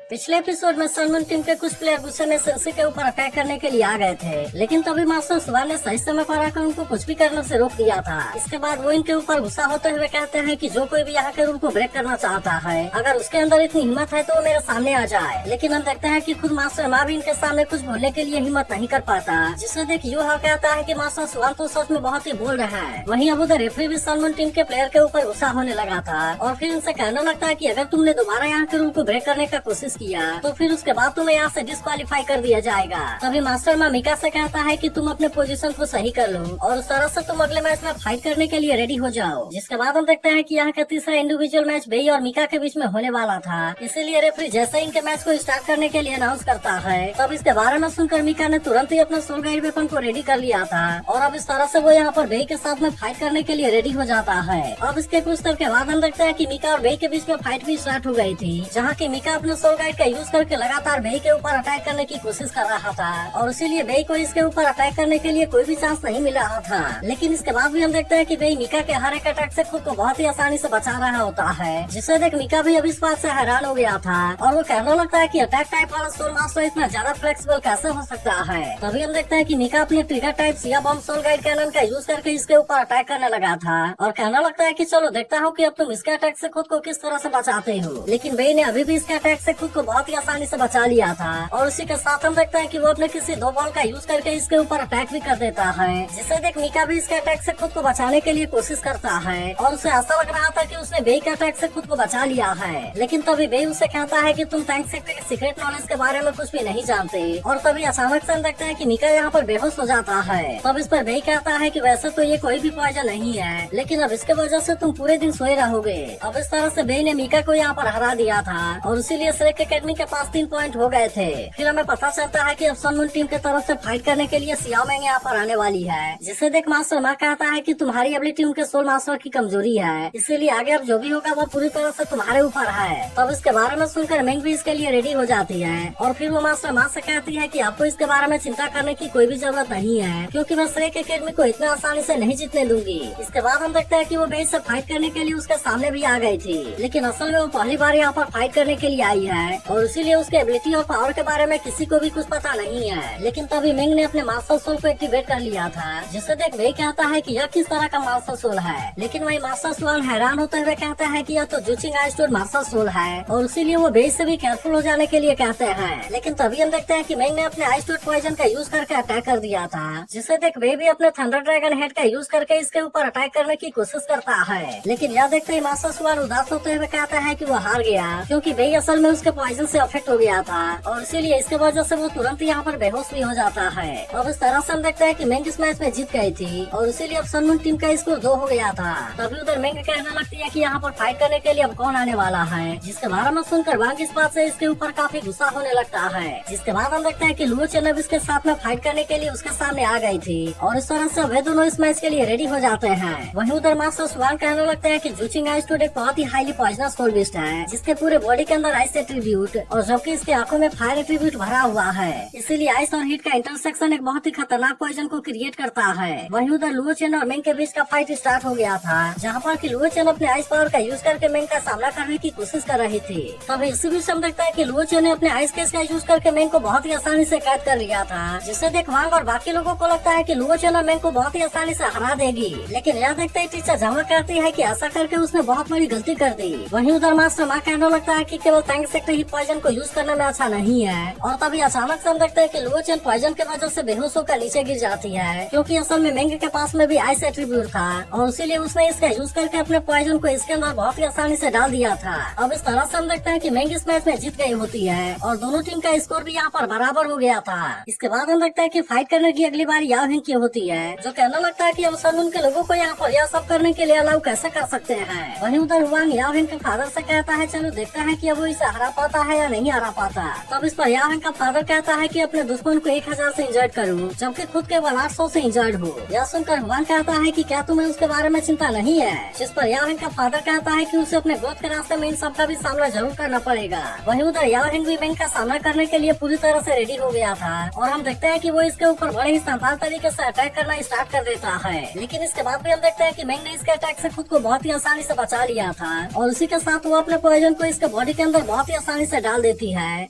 पिछले एपिसोड में सलमान टीम के कुछ प्लेयर गुस्से में सेंसी के ऊपर अटैक करने के लिए आ गए थे, लेकिन तभी मास्टर सुवान ने सही समय पर आकर उनको कुछ भी करने से रोक दिया था। इसके बाद वो इनके ऊपर गुस्सा होते हुए कहते हैं कि जो कोई भी यहाँ के रूल को ब्रेक करना चाहता है, अगर उसके अंदर इतनी हिम्मत है तो वो मेरे सामने आ जाए। लेकिन हम देखते हैं कि खुद मास्टर मा भी इनके सामने कुछ बोलने के लिए हिम्मत नहीं कर पाता, जिसे देख यूहा कहता है कि मास्टर सुवान तो सच में बहुत ही बोल रहा है। वहीं अब उधर रेफरी भी सलमान टीम के प्लेयर के ऊपर गुस्सा होने लगा था और फिर इनसे कहने लगता है कि अगर तुमने दोबारा यहाँ के रूल को ब्रेक करने का कोशिश किया तो फिर उसके बाद तुम्हें यहाँ से डिस्क्वालीफाई कर दिया जाएगा। तभी मास्टर माँ मीका से कहता है कि तुम अपने पोजीशन को सही कर लो और उस तरह से तुम अगले मैच में फाइट करने के लिए रेडी हो जाओ। जिसके बाद हम देखते हैं कि यहाँ का तीसरा इंडिविजुअल मैच बेई और मीका के बीच में होने वाला था, इसीलिए रेफरी जैसे इनके मैच को स्टार्ट करने के लिए अनाउंस करता है तब इसके बारे में सुनकर मीका ने तुरंत ही अपना सोल गाइड वेपन को रेडी कर लिया था और अब इस तरह से वो यहाँ पर बेई के साथ में फाइट करने के लिए रेडी हो जाता है। अब इसके कुछ देर के बाद हम देखते हैं कि मीका और बेई के बीच में फाइट भी स्टार्ट हो गई थी, जहाँ की मीका अपने सोल गाइड का यूज करके लगातार बेई के ऊपर अटैक करने की कोशिश कर रहा था और इसीलिए बेई को इसके ऊपर अटैक करने के लिए कोई भी चांस नहीं मिल रहा था। लेकिन इसके बाद भी हम देखते हैं कि बेई मीका के हर एक अटैक से खुद को बहुत ही आसानी से बचा रहा होता है, जिसे देख मीका भी अब इस बात से हैरान हो गया था और वो कहने लगता है कि अटैक टाइप वाला सोल मास्टर इतना ज्यादा फ्लेक्सिबल कैसे हो सकता है। तभी हम देखते हैं कि मीका अपने ट्रिगर टाइप सिया बम सोल गाइड कैनन का यूज करके इसके ऊपर अटैक करने लगा था और कहने लगता है कि चलो देखता हूँ कि अब तुम इसके अटैक से खुद को किस तरह से बचाते हो। लेकिन बेई ने अभी भी इसके अटैक से खुद को बहुत ही आसानी से बचा लिया था और उसी के साथ हम देखते हैं कि वो अपने किसी दो बॉल का यूज करके इसके ऊपर अटैक भी कर देता है, जिसे देख मीका भी इसके अटैक से खुद को बचाने के लिए कोशिश करता है और उसे ऐसा लग रहा था कि उसने बेई के अटैक से खुद को बचा लिया है। लेकिन तभी बेई उसे कहता है कि तुम टैंक सेक्टर के सीक्रेट नॉलेज के बारे में कुछ भी नहीं जानते और तभी अचानक से हम देखते हैं कि मीका यहाँ पर बेहोश हो जाता है। तब इस पर बेई कहता है कि वैसे तो ये कोई भी पॉइजन नहीं है, लेकिन अब इसके वजह से तुम पूरे दिन सोए रहोगे। अब इस तरह से बेई ने मीका को यहाँ पर हरा दिया था और इसीलिए श्रेक एकेडमी के पास 3 पॉइंट हो गए थे। फिर हमें पता चलता है कि अब सलमान टीम की तरफ से फाइट करने के लिए सियाओ मैंग यहाँ पर आने वाली है, जिसे देख मास्टर मा कहता है कि तुम्हारी एबिलिटी उनके सोल मास्टर की कमजोरी है, इसीलिए आगे अब जो भी होगा वो पूरी तरह से तुम्हारे ऊपर है। तब इसके बारे में सुनकर मैंग भी इसके लिए रेडी हो जाती है और फिर वो मास्टर मा से कहती है कि आपको इसके बारे में चिंता करने की कोई भी जरूरत नहीं है, क्योंकि मैं श्रेक एकेडमी को इतना आसानी से नहीं जीतने दूंगी। इसके बाद हम देखते हैं कि वो बेस से फाइट करने के लिए उसके सामने भी आ गई थी, लेकिन असल में वो पहली बार यहाँ पर फाइट करने के लिए आई है और इसीलिए उसके एबिलिटी और पावर के बारे में किसी को भी कुछ पता नहीं है। लेकिन तभी मिंग ने अपने मास्टर सोल को एक्टिवेट कर लिया था, जिससे देख वे कहता है कि यह किस तरह का मास्टर सोल है। लेकिन वही मास्टर सोल हैरान होते हुए कहते हैं कि यह तो जूचिंग आइस्टोर मास्टर सोल है और इसीलिए वो बेस से भी केयरफुल हो जाने के लिए कहते हैं। लेकिन तभी हम देखते हैं कि मिंग ने अपने आइस्टोर पॉइजन का यूज करके अटैक कर दिया था, जिससे देख वे भी अपने थंडर ड्रैगन हेड का यूज करके इसके ऊपर अटैक करने की कोशिश करता है। लेकिन यह देखते ही मास्टर सोल उदास होते हुए कहता है कि वो हार गया, क्योंकि वे असल में उसके पॉइजन से अफेक्ट हो गया था और इसीलिए इसके वजह से वो तुरंत यहाँ पर बेहोश भी हो जाता है। अब इस तरह से हम देखते हैं कि मिंग इस मैच में जीत गई थी और इसीलिए अब सलमान टीम का स्कोर 2 हो गया था। तभी उधर मिंग कहने लगती है कि यहाँ पर फाइट करने के लिए अब कौन आने वाला है, जिसके बारे में सुनकर वांग इस बात से इसके ऊपर काफी गुस्सा होने लगता है। जिसके बाद हम देखते हैं कि लुओ चेन अब इसके साथ में फाइट करने के लिए उसके सामने आ गई थी और इस तरह से वे दोनों इस मैच के लिए रेडी हो जाते हैं। वहीं उधर मास्टर स्वान कहने लगते हैं कि जूचिंग आइस्टोड एक बहुत ही हाईली पॉइजनस सोल बीस्ट है, जिसके पूरे बॉडी के अंदर आइस एट्रीब्यूट और जबकि इसके आंखों में फायर एट्रीब्यूट भरा हुआ है, इसीलिए आइस और हीट का इंटरसेक्शन एक बहुत ही खतरनाक पॉइजन को क्रिएट करता है। वहीं उधर लुओ चेन और मिंग के बीच का फाइट स्टार्ट हो गया था, जहाँ पर कि लुओ चेन अपने आइस पावर का यूज करके मिंग का सामना करने की कोशिश कर रही थी। तब इसी बीच हम देखता है कि लुओ चेन ने अपने आइस केस का यूज करके मिंग को बहुत ही आसानी से कैद कर लिया था, जिससे देख वांग और बाकी लोगों को लगता है कि लुओ चेन और मिंग को बहुत ही आसानी से हरा देगी। लेकिन यह देखते ही टीचर जमा कहती है कि ऐसा करके उसने बहुत बड़ी गलती कर दी। वहीं उधर मास्टर माँ कहने लगता है कि केवल टैंक सेक्टर ही पॉइजन को यूज करने में अच्छा नहीं है और तभी अचानक से हम देखते हैं कि लुओ चेन पॉइजन के वजह से बेहोश होकर नीचे गिर जाती है, क्योंकि असल में मिंग के पास में भी आइस एट्रीब्यूट था और इसीलिए उसने इसका यूज करके अपने पॉइजन को इसके अंदर बहुत ही आसानी से डाल दिया था। अब इस तरह से हम देखते हैं कि मिंग इस मैच में जीत गई होती है और दोनों टीम का स्कोर भी यहाँ पर बराबर हो गया था। इसके बाद हम देखते हैं कि फाइट करने की अगली बार याओ हिंग की होती है, जो कहने लगता है कि अब सलून के लोगों को यहाँ पर यह सब करने के लिए अलाउ कैसे कर सकते हैं। वहीं उधर वांग याओ हिंग के फादर से कहता है चलो देखते हैं कि अब वो इसे हरा पाता है या नहीं हरा पाता। तब इस पर याओ हिंग का फादर कहता है कि अपने दुश्मन को 1000 से इंजर्ड करूं, जबकि खुद केवल 800 से इंजर्ड हो। यह सुनकर वांग कहता है कि क्या तुम्हें उसके बारे में चिंता नहीं है, जिस पर याओ हिंग का फादर कहता है कि उसे अपने ग्रोथ के रास्ते में इन सबका भी सामना जरूर करना पड़ेगा। वहीं उधर याओ हिंग भी मिंग का सामना करने के लिए पूरी तरह से रेडी हो गया था और हम देखते हैं कि वो इसके ऊपर बड़े ही संभाल तरीके से अटैक करना स्टार्ट कर देता है। लेकिन इसके बाद भी हम देखते हैं कि मिंग ने इसके अटैक से खुद को बहुत ही आसानी से बचा लिया था और उसी के साथ वो अपने पॉइजन को इसके बॉडी के अंदर बहुत ही आसानी आसानी से डाल देती है,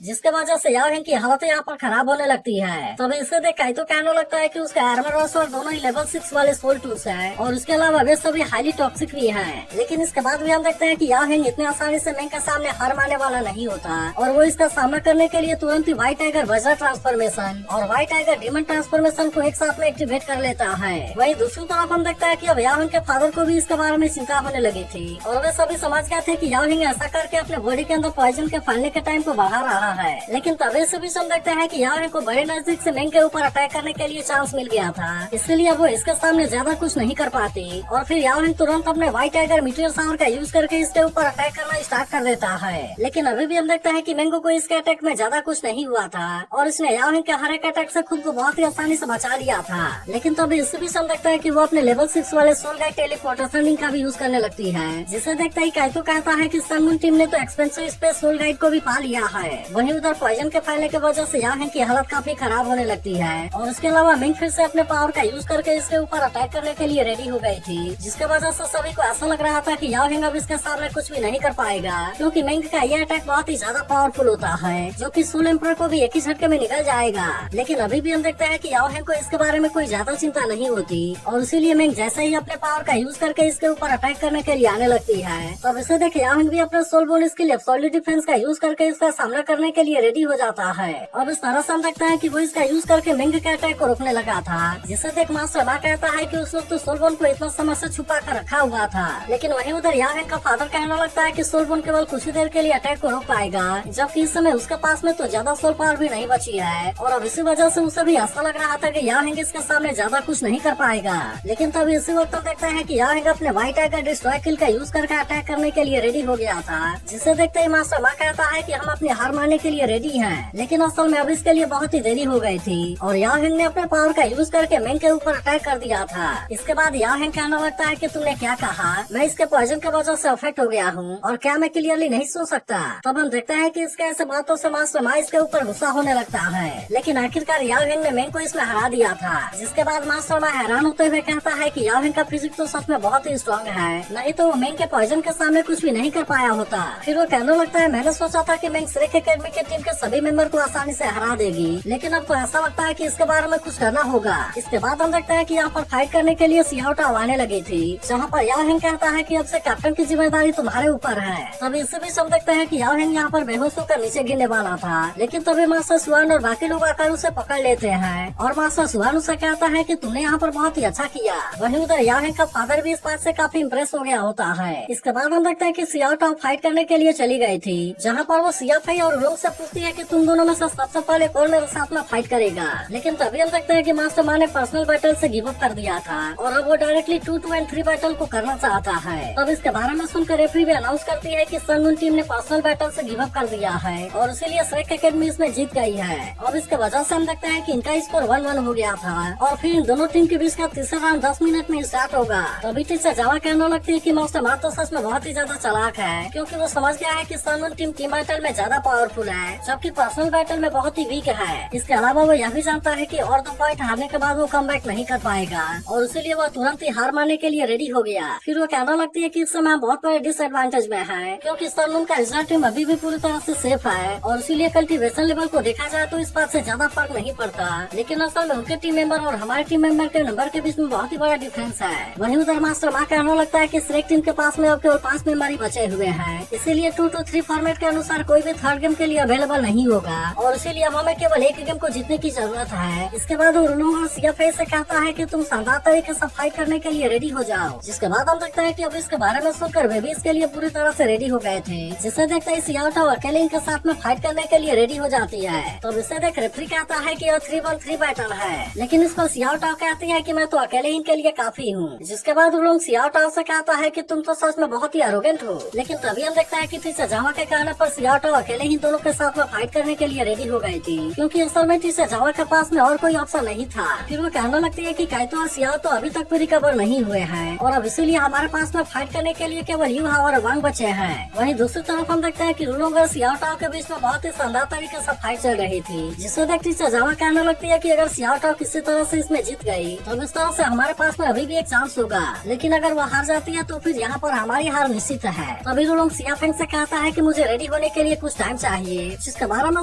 जिसके वजह से याओ हेंग की हालत यहाँ पर खराब होने लगती है। तब इसे देख काइतो कहने लगता है कि उसके आर्मर और दोनों ही लेवल 6 वाले सोल टूल्स हैं और उसके अलावा वे सभी हाईली टॉक्सिक भी हैं। लेकिन इसके बाद भी हम देखते हैं कि याओ हेंग इतने आसानी से मेंग के सामने हार मानने वाला नहीं होता और वो इसका सामना करने के लिए तुरंत ही व्हाइट टाइगर वज्र ट्रांसफॉर्मेशन और व्हाइट टाइगर डीमन ट्रांसफॉर्मेशन को एक साथ में एक्टिवेट कर लेता है। वही दूसरी तरफ हम देखते हैं कि अब याओ हेंग के फादर को भी इसके बारे में चिंता होने लगी थी और वे सभी समझ गए थे कि याओ हेंग ऐसा करके अपने बॉडी के अंदर पॉइजन के फैलने के टाइम को बढ़ा रहा है। लेकिन तभी से भी हम देखते हैं कि याओ हेंग को बड़े नजदीक से मेंग के ऊपर अटैक करने के लिए चांस मिल गया था, इसलिए वो इसके सामने ज्यादा कुछ नहीं कर पाती और फिर याओ हेंग तुरंत अपने व्हाइट टाइगर मीटियोर सावर का यूज करके इसके ऊपर अटैक करना स्टार्ट कर देता है। लेकिन अभी भी हम देखते हैं कि मेंगो को इसके अटैक में ज्यादा कुछ नहीं हुआ था और इसने याओ हेंग के हर एक अटैक से खुद को बहुत ही आसानी से बचा लिया था। लेकिन तभी इससे भी हम देखते हैं कि वो अपने लेवल 6 वाले सोल गाइड टेलीपोर्टेशन लिंक का भी यूज करने लगती है, जिसे देखते ही काइतो कहता है कि सन मून टीम ने तो एक्सपेंसिव स्पेस सोल गाइड को भी पा लिया है। वहीं उधर पॉइजन के फैलने की वजह से याओ हेंग की हालत काफी खराब होने लगती है और उसके अलावा मेंग फिर से अपने पावर का यूज करके इसके ऊपर अटैक करने के लिए रेडी हो गई थी, जिसके वजह से सभी को ऐसा लग रहा था कि याओ हेंग अब इसके सामने कुछ भी नहीं कर पाएगा, क्योंकि मेंग का यह अटैक बहुत ही ज्यादा पावरफुल होता है जो कि सोल एम्परर को भी एक ही झटके में निकल जाएगा। लेकिन अभी भी हम देखते हैं कि याओ हेंग को इसके बारे में कोई ज्यादा चिंता नहीं होती और इसीलिए मेंग जैसे ही अपने पावर का यूज करके इसके ऊपर अटैक करने के लिए आने लगती है, तब इसे देख याओ हेंग भी अपने soul bone skill absolute defence का यूज करके इसका सामना करने के लिए रेडी हो जाता है। अब इस तरह से हम देखते हैं कि वो इसका यूज करके मेंग के अटैक को रोकने लगा था, जिसे देख मास्टर बा कहता है कि उस वक्त तो सोल बोन को इतना समय से छुपा कर रखा हुआ था। लेकिन वहीं उधर याओ हेंग का फादर कहने लगता है कि सोल बोन केवल कुछ ही देर के लिए अटैक को रोक पाएगा, जबकि इस समय उसके पास में तो ज्यादा सोल पावर भी नहीं बची है और अब इसी वजह से उसे भी ऐसा लग रहा था कि याओ हेंग इसके सामने ज्यादा कुछ नहीं कर पाएगा। लेकिन तभी इसी वक्त हम देखते हैं कि याओ हेंग अपने व्हाइट टाइगर डिस्ट्रॉय किल का यूज करके अटैक करने के लिए रेडी हो गया था, जिसे देखते ही मास्टर मा कहता है कि हम अपनी हार मानने के लिए रेडी हैं। लेकिन असल में अब इसके लिए बहुत ही देरी हो गई थी और याओ हेंग ने अपने पावर का यूज करके मेंग के ऊपर अटैक कर दिया था। इसके बाद याओ हेंग कहने लगता है कि तुमने क्या कहा, मैं इसके पॉइजन की वजह से अफेक्ट हो गया हूँ और क्या मैं क्लियरली नहीं सोच सकता। तब हम देखते हैं कि इसके ऐसे बातों से मास्टर मा इसके ऊपर गुस्सा होने लगता है। लेकिन आखिरकार याओ हेंग ने मेंग को इसमें हरा दिया था, जिसके बाद मास्टर मा हैरान होते हुए कहता है कि याओ हेंग का फिजिक्स तो सच में बहुत ही स्ट्रॉन्ग है, नहीं तो वो मेंग के पॉइजन के सामने कुछ भी नहीं कर पाया होता। फिर वो कहने लगता है मैंने सोचा था कि मेंग श्रेक एकेडमी के टीम के सभी मेंबर को आसानी से हरा देगी, लेकिन अब तो ऐसा लगता है कि इसके बारे में कुछ करना होगा। इसके बाद हम देखते हैं कि यहाँ पर फाइट करने के लिए सियाओ टाओ आने लगी थी, जहाँ पर याओ हेंग कहता है कि अब से कैप्टन की जिम्मेदारी तुम्हारे ऊपर है। तभी इससे भी हम देखते हैं कि याओ हेंग यहाँ पर बेहोश होकर नीचे गिरने वाला था, लेकिन तभी मास्टर सुआन और बाकी लोग आकर उसे पकड़ लेते हैं और मास्टर सुआन उसे कहता है कि तुमने यहाँ पर बहुत ही अच्छा किया। वहीं उधर याओ हेंग का फादर भी इस बात से काफी इम्प्रेस हो गया होता है। इसके बाद हम देखते हैं कि सियाओ टाओ फाइट करने के लिए चली गई थी, जहाँ पर वो सिया फई और रोंग से पूछती है कि तुम दोनों में से सबसे पहले कौन मेरे साथ में फाइट करेगा। लेकिन तभी हम देखते हैं कि मास्टर मा ने पर्सनल बैटल से गिव अप कर दिया था और अब वो डायरेक्टली 2-2 और 3 बैटल को करना चाहता है। अब इसके बारे में सुनकर रेफरी भी अनाउंस करती है कि सन मून टीम ने पर्सनल बैटल से गिव अप कर दिया है और इसीलिए श्रेक एकेडमी इसमें जीत गई है। अब इसके वजह से हम देखते हैं कि इनका स्कोर 1-1 हो गया था और फिर इन दोनों टीम के बीच का तीसरा राउंड 10 मिनट में स्टार्ट होगा। तभी टीचर जावा कहने लगती है कि मास्टर मा तो सच में बहुत ही ज्यादा चालाक है, क्योंकि वो समझ गया है कि सन मून टीम बैटल में ज्यादा पावरफुल है, जबकि पर्सनल बैटल में बहुत ही वीक है। इसके अलावा वो यह भी जानता है कि और 2 पॉइंट हारने के बाद वो कमबैक नहीं कर पाएगा और इसीलिए वो तुरंत ही हार मानने के लिए रेडी हो गया। फिर वो कहने लगती है कि इस समय बहुत बड़े डिसएडवांटेज में है, क्योंकि सन मून का रिजल्ट टीम अभी भी पूरी तरह से सेफ है और इसीलिए कल्टीवेशन लेवल को देखा जाए तो इस बात से ज्यादा फर्क नहीं पड़ता। लेकिन असल में उनके टीम मेंबर और हमारे टीम मेंबर के नंबर के बीच में बहुत ही बड़ा डिफरेंस है। वहीं उधर मास्टर मा कहने लगता है कि श्रेक टीम के पास में अब केवल 5 मेंबर ही बचे हुए हैं, इसीलिए 2-2-3 फॉर्मेट के अनुसार कोई भी थर्ड गेम के लिए अवेलेबल नहीं होगा और इसीलिए अब हमें केवल एक गेम को जीतने की जरूरत है। इसके बाद वो रुलूंग और सीएफए से कहता है कि तुम शानदार तरीके से फाइट करने के लिए रेडी हो जाओ। जिसके बाद हम देखते हैं कि अब इसके बारे में सुनकर वे भी इसके लिए पूरी तरह से रेडी हो गए थे, जिसे देखते ही सियाओ टाओ अकेले इनके साथ में फाइट करने के लिए रेडी हो जाती है। तो इसे देख रेफरी कहता है कि यह 3-1-3 बैटल है, लेकिन इस पर सियाओ टाओ कहती है कि मैं तो अकेले इनके लिए काफी हूँ। जिसके बाद रुलूंग सियाओ टाओ से कहता है कि तुम तो सच में बहुत ही एरोगेंट हो। लेकिन तभी हम देखते हैं कि टीचर जावा के कहने पर सियाओ टाओ अकेले ही दोनों के साथ में फाइट करने के लिए रेडी हो गई थी, क्योंकि असल में टीचर जावा के पास में और कोई ऑप्शन नहीं था। फिर वो कहने लगती है कि काइतो और सियाओ तो अभी तक भी रिकवर नहीं हुए हैं और अब इसीलिए हमारे पास में फाइट करने के लिए केवल यू और वांग बचे हैं। वहीं दूसरी तरफ हम देखते हैं कि रुलूंग और सियाओ टाओ के बीच में बहुत ही शानदार तरीके से फाइट चल रही थी, जिसे देख टीचर जावा कहने लगती है कि अगर सियाओ टाओ किसी तरह से इसमें जीत गई तो इस तरह से हमारे पास में अभी भी एक चांस होगा, लेकिन अगर वो हार जाती है तो फिर यहाँ पर हमारी हार निश्चित है। तभी रुलूंग सिया फेंग से कहता है कि मुझे रेडी हो होने के लिए कुछ टाइम चाहिए। जिसके बारे में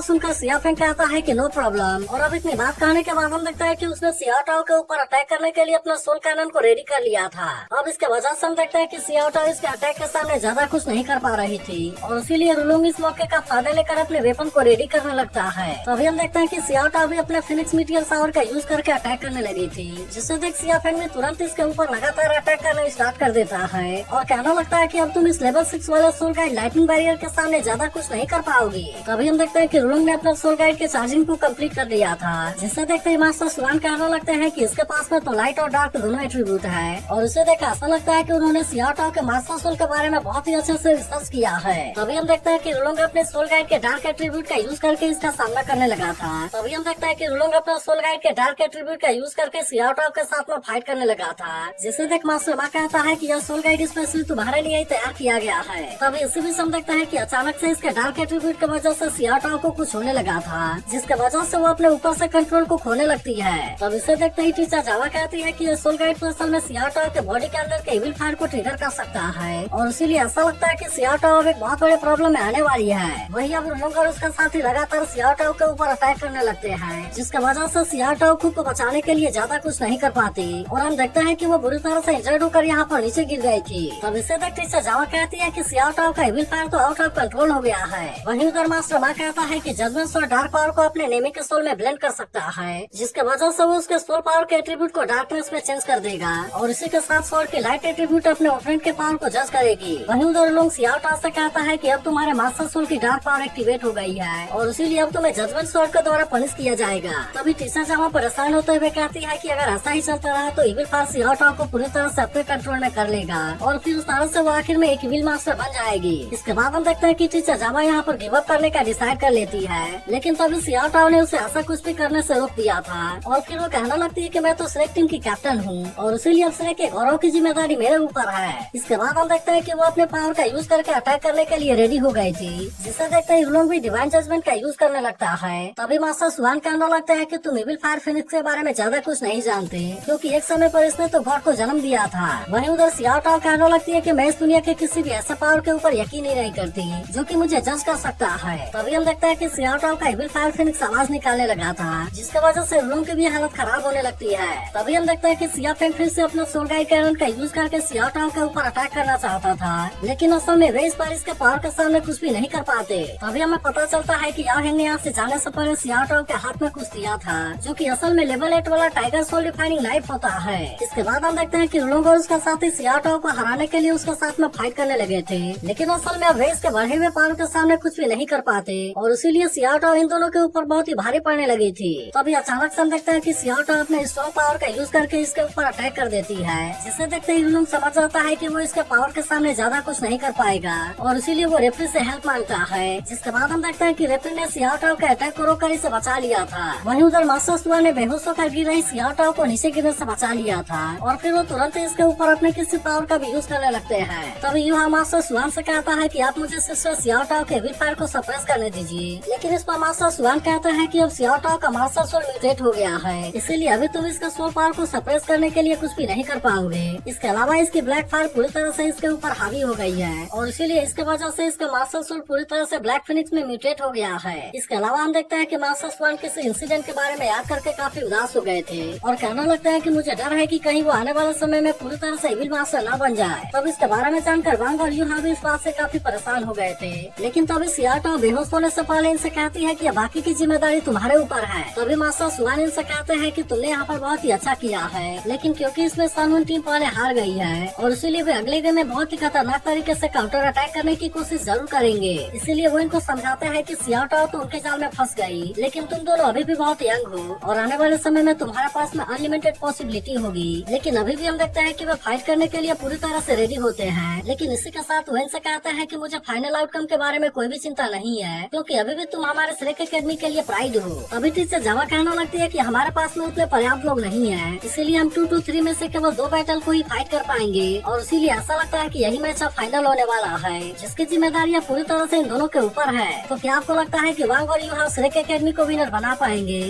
सुनकर सिया फेंग कहता है कि नो प्रॉब्लम। और अब इतनी बात कहने के बाद हम देखता है कि उसने सिया टाओ के ऊपर अटैक करने के लिए अपना सोल कैनन को रेडी कर लिया था। अब इसके वजह से हम देखते हैं कि सिया टाओ इसके अटैक के सामने ज्यादा कुछ नहीं कर पा रही थी और इसीलिए रुलोंग इस मौके का फायदा लेकर अपने वेपन को रेडी करने लगता है। तो अभी हम देखते हैं कि सिया टाओ भी अपने फिनिक्स मीटियर सावर का यूज करके अटैक करने लगी थी, जिससे देख सिया फेंग ने तुरंत इसके ऊपर लगातार अटैक करना स्टार्ट कर देता है और कहना लगता है कि अब तुम इस लेवल 6 वाले सोल गाइड लाइटनिंग बैरियर के सामने ज्यादा कुछ नहीं कर पाओगी। तभी हम देखते हैं कि रुलोंग ने अपना सोल गाइड के चार्जिंग को कंप्लीट कर लिया था, जिससे देखते ही मास्टर सुआन कहने लगते हैं कि इसके पास में तो लाइट और डार्क दोनों एट्रीब्यूट है और उसे देख ऐसा लगता है कि उन्होंने सिया टाओ के मास्टर सोल के बारे में बहुत ही अच्छे से रिसर्च किया है। तभी हम देखते हैं कि रुलोंग अपने सोल गाइड के डार्क एट्रीब्यूट का यूज करके इसका सामना करने लगा था। तभी हम देखते हैं कि रुलोंग अपना सोल गाइड के डार्क एट्रीब्यूट का यूज करके सिया टाओ के साथ में फाइट करने लगा था, जिसे देख मास्टर मा कहता है कि यह सोल गाइड स्पेशली तुम्हारे लिए ही तैयार किया गया है। तभी इसी बीच हम देखते हैं कि अचानक से इसके डार्क एट्रीब्यूट की वजह से सिया टाओ को कुछ होने लगा था, जिसके वजह से वो अपने ऊपर से कंट्रोल को खोने लगती है। तब इसे देखते ही टीचर जावा कहती है कि सोल गाइड तो असल में सिया टाओ के बॉडी के अंदर के इविल फायर को ट्रिगर कर सकता है और इसीलिए ऐसा लगता है कि सिया टाओ अब एक बहुत बड़े प्रॉब्लम में आने वाली है। वही अब रुलोंग और उसका साथी लगातार सिया टाओ के ऊपर अटैक करने लगते हैं, जिसके वजह से सिया टाओ खुद को बचाने के लिए ज्यादा कुछ नहीं कर पाती और हम देखते हैं कि वो बुरी तरह से इंजर्ड होकर यहाँ पर नीचे गिर गई थी। तब इसे देख टीचर जावा कहती है कि सिया टाओ का इविल फायर तो आउट ऑफ कंट्रोल हो गया है। वहीं उधर मास्टर मा कहता है कि जजमेंट और डार्क पावर को अपने नेमी के सोल में ब्लेंड कर सकता है, जिसके वजह से वो उसके सोल पावर के एट्रीब्यूट को डार्कनेस में चेंज कर देगा और इसी के साथ सोल के लाइट एट्रीब्यूट अपने ओपोनेंट के पावर को जज करेगी। वहीं उधर लोग सिया टाओ से कहता है कि अब तुम्हारे मास्टर सोल की डार्क पावर एक्टिवेट हो गई है और इसीलिए अब तुम्हें जजमेंट सोल के द्वारा पनिश किया जाएगा। तभी टीचर जावा परेशान होते हुए कहती है कि अगर ऐसा ही चलता रहा तो इविल फायर सिया टाओ को पूरी तरह से अपने कंट्रोल में कर लेगा और फिर उस तरह से वो आखिर में एक इविल मास्टर बन जाएगी। इसके बाद हम देखते हैं कि टीचर जावा यहाँ पर गिव अप करने का डिसाइड कर लेती है, लेकिन तभी सिया टाओ ने उसे ऐसा कुछ भी करने से रोक दिया था और फिर वो कहने लगती है कि मैं तो श्रेक टीम की कैप्टन हूँ और इसीलिए अब श्रेक के गौरव की जिम्मेदारी मेरे ऊपर है। इसके बाद हम देखते हैं कि वो अपने पावर का यूज करके अटैक करने के लिए रेडी हो गई थी, जिसे देखते ही रुलोंग भी डिवाइन जजमेंट का यूज करने लगता है। तभी मास्टर सुआन कहने लगता है कि तुम इविल फायर फिनिक्स के बारे में ज्यादा कुछ नहीं जानते, क्योंकि एक समय पर इसने तो गॉड को जन्म दिया था। वहीं उधर सिया टाओ कहने लगती है कि मैं इस दुनिया के किसी भी ऐसे पावर के ऊपर यकीन ही नहीं करती जो कि मुझे जज कर सकता है। तभी हम देखते हैं कि सिया टाओ का इविल फायर फिनिक्स आवाज निकालने लगा था, जिसकी वजह से रुलोंग की भी हालत खराब होने लगती है। तभी हम देखते हैं कि सिया फेंग फिर से अपना सोल गाइड कैनन का यूज करके सिया टाओ के ऊपर अटैक करना चाहता था, लेकिन असल में वे इस बार इसके पावर के सामने कुछ भी नहीं कर पाते। तभी हमें पता चलता है कि याओ हेंग ने यहाँ से जाने से पहले सिया टाओ के हाथ में कुछ दिया था, जो कि असल में लेवल 8 वाला टाइगर सोल डिफाइनिंग नाइफ होता है। इसके बाद हम देखते हैं कि रुलोंग और उसका साथी सिया टाओ को हराने के लिए उसके साथ में फाइट करने लगे थे, लेकिन असल में अब वे इसके बढ़े हुए पावर के सामने कुछ भी नहीं कर पाते और इसीलिए सिया टाओ इन दोनों के ऊपर बहुत ही भारी पड़ने लगी थी। तभी अचानक से हम देखते हैं कि सिया टाओ अपने स्ट्रॉन्ग पावर का यूज करके इसके ऊपर अटैक कर देती है, जिसे देखते ही रुलोंग समझ जाता है कि वो इसके पावर के सामने ज्यादा कुछ नहीं कर पाएगा और इसीलिए वो रेफरी से हेल्प मांगता है। जिसके बाद हम देखते हैं कि रेफरी ने सिया टाओ के अटैक को रोककर इसे बचा लिया था। वहीं उधर मास्टर सुआ ने बेहोश होकर गिर रही सिया टाओ को नीचे गिरने से बचा लिया था और फिर वो तुरंत इसके ऊपर अपने किसी पावर का भी यूज करने लगते हैं। तभी युहा मास्टर सुआन से कहता है कि आप मुझे सिस्टर सिया टाओ के इविल फायर को सप्रेस करने दीजिए, लेकिन इस पर मास्टर सुआन कहता है कि अब सिया टाओ का मास्टर सोल म्यूटेट हो गया है, इसीलिए अभी तुम इसका सोल पावर को सप्रेस करने के लिए कुछ भी नहीं कर पाओगे। इसके अलावा इसकी ब्लैक फायर पूरी तरह से इसके ऊपर हावी हो गई है और इसीलिए इसके वजह से इसका मास्टर सोल पूरी तरह से ब्लैक फिनिक्स में म्यूटेट हो गया है। इसके अलावा हम देखते हैं कि मास्टर सुआन किसी इंसिडेंट के बारे में याद करके काफी उदास हो गए थे और कहने लगता है कि मुझे डर है कि कहीं वो आने वाले समय में पूरी तरह से इविल मास्टर न बन जाए। तब इसके बारे में जानकर वांग और युहा भी इस बात से काफी परेशान हो गए थे, लेकिन तभी सिया टाओ बेहोश होने से पहले इनसे कहती है कि बाकी की जिम्मेदारी तुम्हारे ऊपर है। तभी मास्टर सुआन इनसे कहते हैं कि तुमने यहाँ पर बहुत ही अच्छा किया है, लेकिन क्योंकि इसमें सनहुन टीम पहले हार गई है और इसीलिए वे अगले गेम में बहुत ही खतरनाक तरीके से काउंटर अटैक करने की कोशिश जरूर करेंगे। इसीलिए वो इनको समझाते हैं कि सिया टाओ तो उनके जाल में फंस गई, लेकिन तुम दोनों अभी भी बहुत यंग हो और आने वाले समय में तुम्हारे पास में अनलिमिटेड पॉसिबिलिटी होगी। लेकिन अभी भी हम देखते हैं कि वे फाइट करने के लिए पूरी तरह से रेडी होते हैं, लेकिन इसी के साथ वो इनसे कहते हैं कि मुझे फाइनल आउटकम के बारे में कोई भी चिंता नहीं है, क्योंकि अभी भी तुम हमारे श्रेक एकेडमी के लिए प्राइड हो। अभी टीचर जावा कहने लगती है कि हमारे पास में उतने पर्याप्त लोग नहीं है, इसीलिए हम 2-3 में से केवल 2 बैटल को ही फाइट कर पाएंगे और इसीलिए ऐसा लगता है कि यही मैच अब फाइनल होने वाला है, जिसकी जिम्मेदारियां पूरी तरह से इन दोनों के ऊपर है। तो क्या आपको लगता है कि वांग और युहा श्रेक एकेडमी को विनर बना पाएंगे?